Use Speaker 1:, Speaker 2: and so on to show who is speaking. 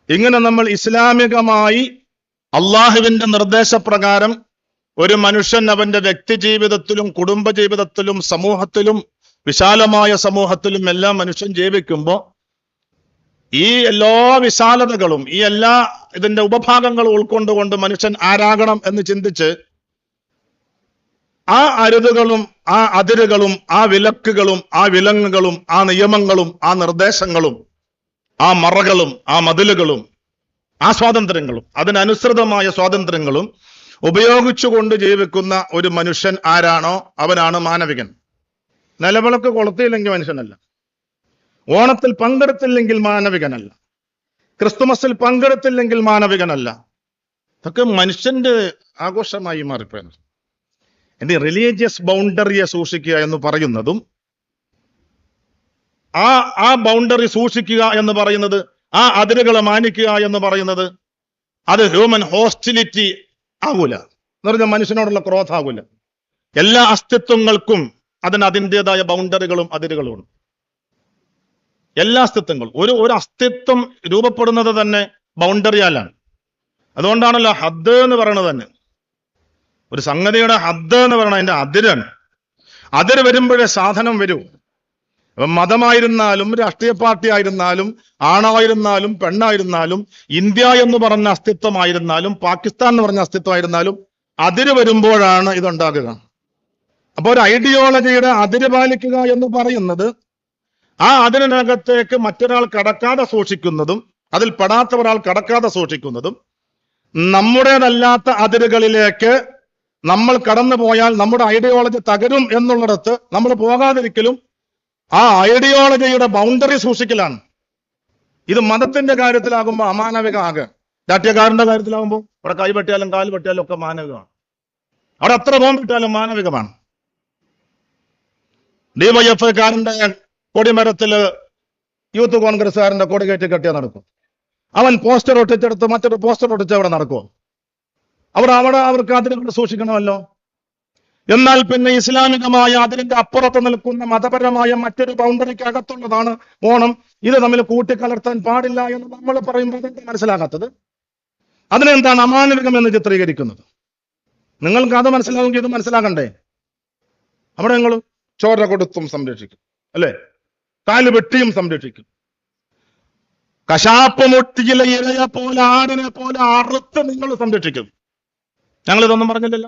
Speaker 1: ഇങ്ങനെ നമ്മൾ ഇസ്ലാമികമായി അള്ളാഹുവിന്റെ നിർദ്ദേശപ്രകാരം ഒരു മനുഷ്യൻ അവന്റെ വ്യക്തി ജീവിതത്തിലും കുടുംബ ജീവിതത്തിലും സമൂഹത്തിലും വിശാലമായ സമൂഹത്തിലും എല്ലാം മനുഷ്യൻ ജീവിക്കുമ്പോൾ ഈ എല്ലാ വിശാലതകളും ഈ എല്ലാ ഇതിന്റെ ഉപഭാഗങ്ങളും ഉൾക്കൊണ്ടുകൊണ്ട് മനുഷ്യൻ ആരാകണം എന്ന് ചിന്തിച്ച് ആ അരുതുകളും ആ അതിരുകളും ആ വിലക്കുകളും ആ വിലങ്ങുകളും ആ നിയമങ്ങളും ആ നിർദ്ദേശങ്ങളും ആ മറകളും ആ മതിലുകളും ആ സ്വാതന്ത്ര്യങ്ങളും അതിനനുസൃതമായ സ്വാതന്ത്ര്യങ്ങളും ഉപയോഗിച്ചുകൊണ്ട് ജീവിക്കുന്ന ഒരു മനുഷ്യൻ ആരാണോ അവനാണ് മാനവികൻ. നിലവിളക്ക് കൊളുത്തിയില്ലെങ്കിൽ മനുഷ്യനല്ല, ഓണത്തിൽ പങ്കെടുത്തില്ലെങ്കിൽ മാനവികനല്ല, ക്രിസ്തുമസിൽ പങ്കെടുത്തില്ലെങ്കിൽ മാനവികനല്ല. ഇതൊക്കെ മനുഷ്യന്റെ ആഘോഷമായി മാറിപ്പോയത്. എന്റെ റിലീജിയസ് ബൗണ്ടറിയെ സൂക്ഷിക്കുക എന്ന് പറയുന്നതും ആ ബൗണ്ടറി സൂക്ഷിക്കുക എന്ന് പറയുന്നത്, ആ അതിരുകളെ മാനിക്കുക എന്ന് പറയുന്നത്, അത് ഹ്യൂമൻ ഹോസ്റ്റിലിറ്റി ആകൂല എന്ന് പറഞ്ഞാൽ മനുഷ്യനോടുള്ള ക്രോധാകൂല. എല്ലാ അസ്തിത്വങ്ങൾക്കും അതിൻ്റെതായ ബൗണ്ടറികളും അതിരുകളും ഉണ്ട്. എല്ലാ അസ്തിത്വങ്ങളും ഒരു അസ്തിത്വം രൂപപ്പെടുന്നത് തന്നെ ബൗണ്ടറിയാലാണ്. അതുകൊണ്ടാണല്ലോ ഹദ് എന്ന് പറയുന്നത് തന്നെ. ഒരു സംഗതിയുടെ ഹദ് എന്ന് പറയുന്നത് അതിന്റെ അതിരാണ്. അതിര് വരുമ്പോഴേ സാധനം വരൂ. മതമായിരുന്നാലും രാഷ്ട്രീയ പാർട്ടി ആയിരുന്നാലും ആണായിരുന്നാലും പെണ്ണായിരുന്നാലും ഇന്ത്യ എന്ന് പറഞ്ഞ അസ്തിത്വമായിരുന്നാലും പാകിസ്ഥാൻ എന്ന് പറഞ്ഞ അസ്തിത്വമായിരുന്നാലും അതിര് വരുമ്പോഴാണ് ഇതുണ്ടാകുക. അപ്പൊ ഒരു ഐഡിയോളജിയുടെ അതിര് പാലിക്കുക എന്ന് പറയുന്നത് ആ അതിനകത്തേക്ക് മറ്റൊരാൾ കടക്കാതെ സൂക്ഷിക്കുന്നതും അതിൽ പെടാത്ത ഒരാൾ കടക്കാതെ സൂക്ഷിക്കുന്നതും, നമ്മുടേതല്ലാത്ത അതിരുകളിലേക്ക് നമ്മൾ കടന്നു പോയാൽ നമ്മുടെ ഐഡിയോളജി തകരും എന്നുള്ളിടത്ത് നമ്മൾ പോകാതിരിക്കലും ആ ഐഡിയോളജിയുടെ ബൗണ്ടറി സൂക്ഷിക്കലാണ്. ഇത് മതത്തിന്റെ കാര്യത്തിലാകുമ്പോൾ അമാനവിക ആകെ, രാഷ്ട്രീയക്കാരന്റെ കാര്യത്തിലാകുമ്പോൾ അവിടെ കൈ വെട്ടിയാലും കാല് വെട്ടിയാലും ഒക്കെ മാനവികമാണ്. അവിടെ എത്ര ബോംബിട്ടാലും മാനവികമാണ്. ഡിവൈഎഫ്ഐക്കാരന്റെ കൊടിമരത്തില് യൂത്ത് കോൺഗ്രസ്സുകാരന്റെ കൊടി കയറ്റി കെട്ടിയാൽ നടക്കും. അവൻ പോസ്റ്റർ ഒട്ടിച്ചെടുത്ത് മറ്റൊരു പോസ്റ്റർ ഒട്ടിച്ച് അവിടെ നടക്കുമോ? അവിടെ അവർക്ക് അതിനെ സൂക്ഷിക്കണമല്ലോ. എന്നാൽ പിന്നെ ഇസ്ലാമികമായ അതിന്റെ അപ്പുറത്ത് നിൽക്കുന്ന മതപരമായ മറ്റൊരു ബൗണ്ടറിക്ക് അകത്തുള്ളതാണ് ഓണം. ഇത് തമ്മിൽ കൂട്ടിക്കലർത്താൻ പാടില്ല എന്ന് നമ്മൾ പറയുമ്പോൾ അതെന്താ മനസ്സിലാകാത്തത്? അതിനെന്താണ് അമാനവികം എന്ന് ചിത്രീകരിക്കുന്നത്? നിങ്ങൾക്ക് അത് മനസ്സിലാവുമെങ്കിൽ ഇത് മനസ്സിലാകണ്ടേ? അവിടെ നിങ്ങൾ ചോര കൊടുത്തും സംരക്ഷിക്കും, അല്ലെ? കാല് വെട്ടിയും സംരക്ഷിക്കും. കശാപ്പ് മുട്ടിയിലെ ഇരയെ പോലെ ആടിനെ പോലെ അറുത്ത് നിങ്ങൾ സംരക്ഷിക്കും. ഞങ്ങൾ ഇതൊന്നും പറഞ്ഞില്ലല്ലോ.